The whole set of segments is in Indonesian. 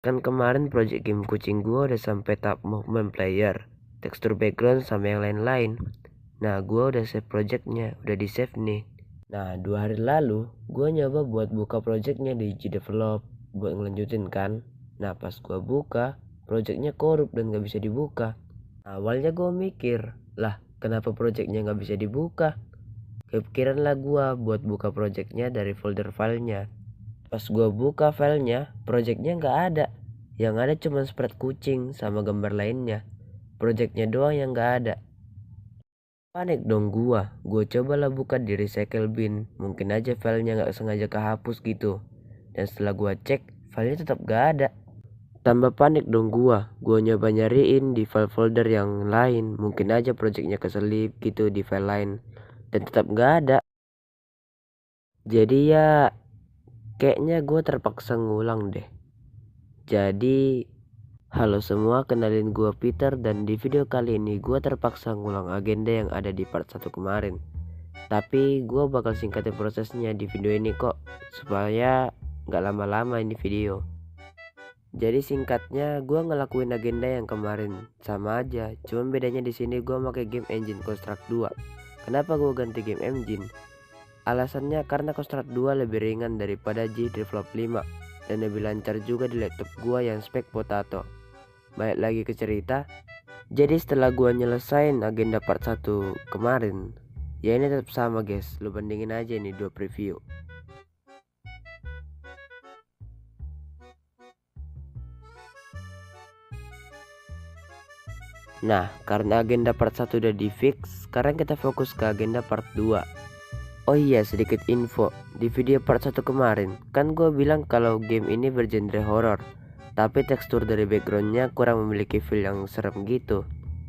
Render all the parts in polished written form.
Kan kemarin project game kucing gua udah sampai tahap movement player, tekstur background sama yang lain-lain. Nah, gua udah save projectnya, udah di save nih. Nah, 2 hari lalu gua nyoba buat buka projectnya di GDevelop buat ngelanjutin kan. Nah, pas gua buka, projectnya korup dan gak bisa dibuka. Awalnya gua mikir, lah kenapa projectnya gak bisa dibuka? Kepikiran lah gua buat buka projectnya dari folder filenya. Pas gua buka filenya, projectnya nggak ada. Yang ada cuma spread kucing sama gambar lainnya. Projectnya doang yang nggak ada. Panik dong gua cobalah buka di recycle bin. Mungkin aja filenya nggak sengaja kehapus gitu. Dan setelah gua cek, filenya tetap nggak ada. Tambah panik dong gua nyoba nyariin di file folder yang lain. Mungkin aja projectnya keselip gitu di file lain. Dan tetap nggak ada. Jadi ya kayaknya gua terpaksa ngulang deh. Jadi, halo semua, kenalin gua Peter dan di video kali ini gua terpaksa ngulang agenda yang ada di part 1 kemarin. Tapi gua bakal singkatin prosesnya di video ini kok, supaya nggak lama-lama ini video. Jadi singkatnya gua ngelakuin agenda yang kemarin sama aja, cuman bedanya di sini gua pakai game engine Construct 2. Kenapa gua ganti game engine? Alasannya karena Construct 2 lebih ringan daripada GDevelop 5 dan lebih lancar juga di laptop gua yang spek potato. Balik lagi ke cerita. Jadi setelah gua nyelesain agenda part 1 kemarin, ya ini tetap sama guys, lu bandingin aja nih 2 preview. Nah, karena agenda part 1 udah di fix, sekarang kita fokus ke agenda part 2. Oh iya, sedikit info. Di video part 1 kemarin, kan gue bilang kalau game ini bergenre horor, tapi tekstur dari backgroundnya kurang memiliki feel yang serem gitu.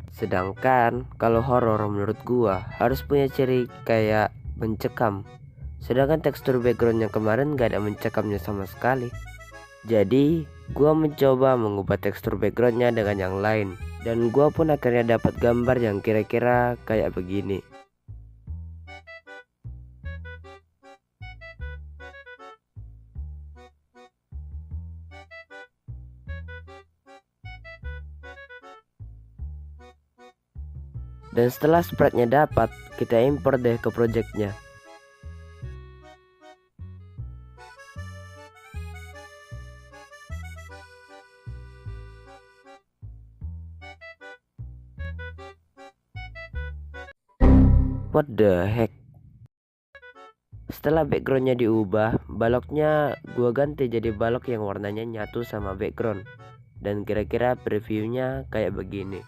Sedangkan kalau horor menurut gua harus punya ciri kayak mencekam. Sedangkan tekstur background yang kemarin gak ada mencekamnya sama sekali. Jadi gua mencoba mengubah tekstur backgroundnya dengan yang lain. Dan gua pun akhirnya dapat gambar yang kira-kira kayak begini. Dan setelah spreadnya dapat, kita import deh ke projectnya. What the heck? Setelah backgroundnya diubah, baloknya gua ganti jadi balok yang warnanya nyatu sama background. Dan kira-kira previewnya kayak begini.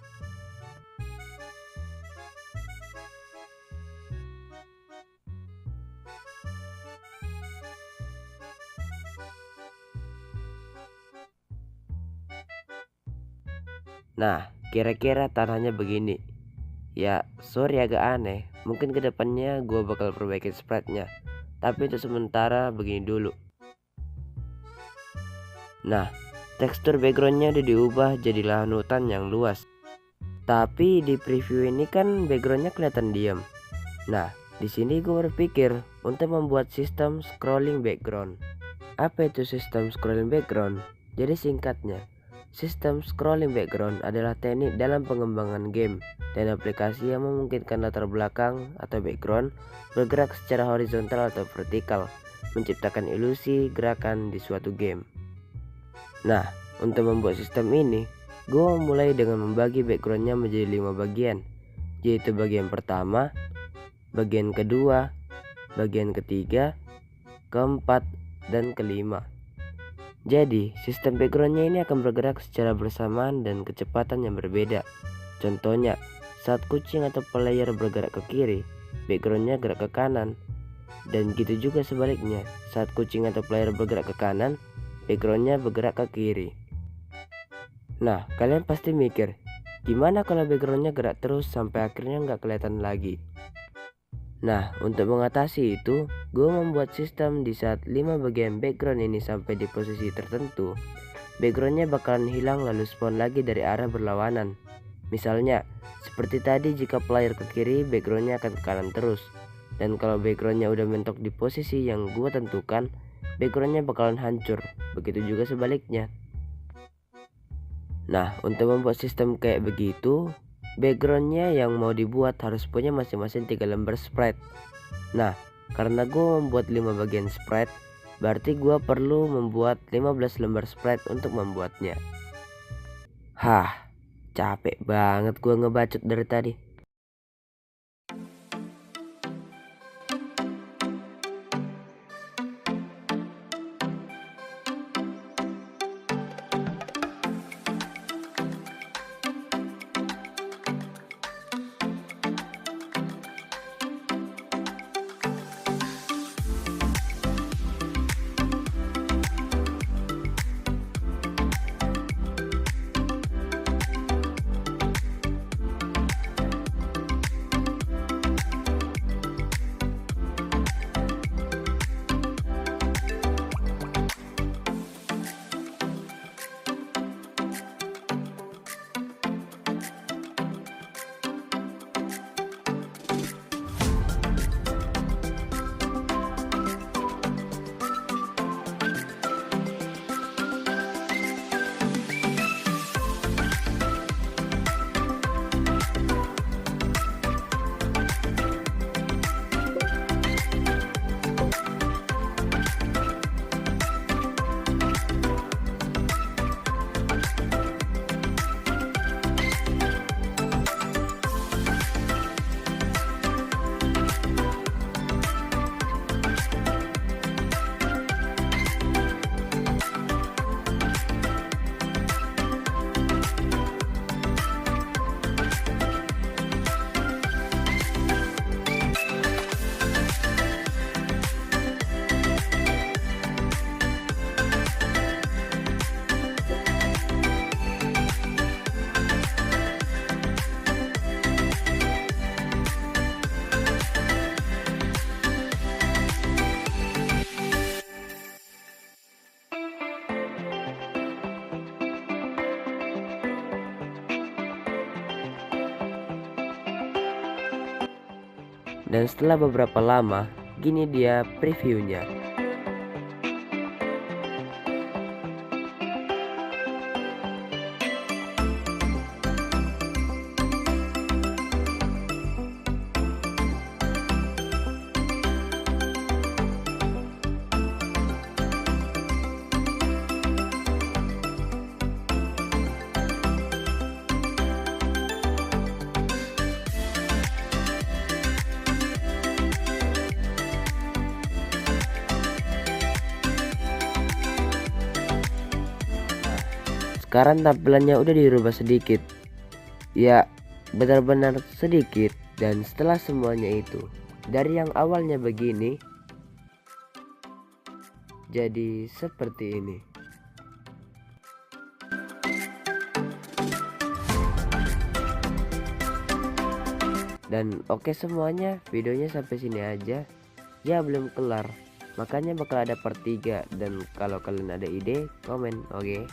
Nah, kira-kira tanahnya begini. Ya, sorry agak aneh. Mungkin kedepannya gue bakal perbaiki spreadnya. Tapi untuk sementara begini dulu. Nah, tekstur backgroundnya udah diubah jadi lahan hutan yang luas. Tapi di preview ini kan backgroundnya kelihatan diam. Nah, di sini gue berpikir untuk membuat sistem scrolling background. Apa itu sistem scrolling background? Jadi singkatnya, sistem scrolling background adalah teknik dalam pengembangan game dan aplikasi yang memungkinkan latar belakang atau background bergerak secara horizontal atau vertikal, menciptakan ilusi gerakan di suatu game. Nah, untuk membuat sistem ini, gue mulai dengan membagi backgroundnya menjadi 5 bagian, yaitu bagian pertama, bagian kedua, bagian ketiga, keempat, dan kelima. Jadi, sistem backgroundnya ini akan bergerak secara bersamaan dan kecepatan yang berbeda. Contohnya, saat kucing atau player bergerak ke kiri, backgroundnya gerak ke kanan. Dan gitu juga sebaliknya, saat kucing atau player bergerak ke kanan, backgroundnya bergerak ke kiri. Nah, kalian pasti mikir, gimana kalau backgroundnya gerak terus sampai akhirnya nggak kelihatan lagi? Nah, untuk mengatasi itu, gue membuat sistem di saat 5 bagian background ini sampai di posisi tertentu, backgroundnya bakalan hilang lalu spawn lagi dari arah berlawanan. Misalnya, seperti tadi jika player ke kiri, backgroundnya akan ke kanan terus. Dan kalau backgroundnya udah mentok di posisi yang gue tentukan, backgroundnya bakalan hancur. Begitu juga sebaliknya. Nah, untuk membuat sistem kayak begitu, backgroundnya yang mau dibuat harus punya masing-masing 3 lembar sprite. Nah, karena gue membuat 5 bagian sprite, berarti gue perlu membuat 15 lembar sprite untuk membuatnya. Hah, capek banget gue ngebacot dari tadi. Dan setelah beberapa lama, gini dia previewnya. Sekarang tampilannya udah dirubah sedikit. Ya, benar-benar sedikit. Dan setelah semuanya itu, dari yang awalnya begini, jadi seperti ini. Dan oke semuanya, videonya sampai sini aja. Ya belum kelar, makanya bakal ada part 3. Dan kalau kalian ada ide, komen, oke?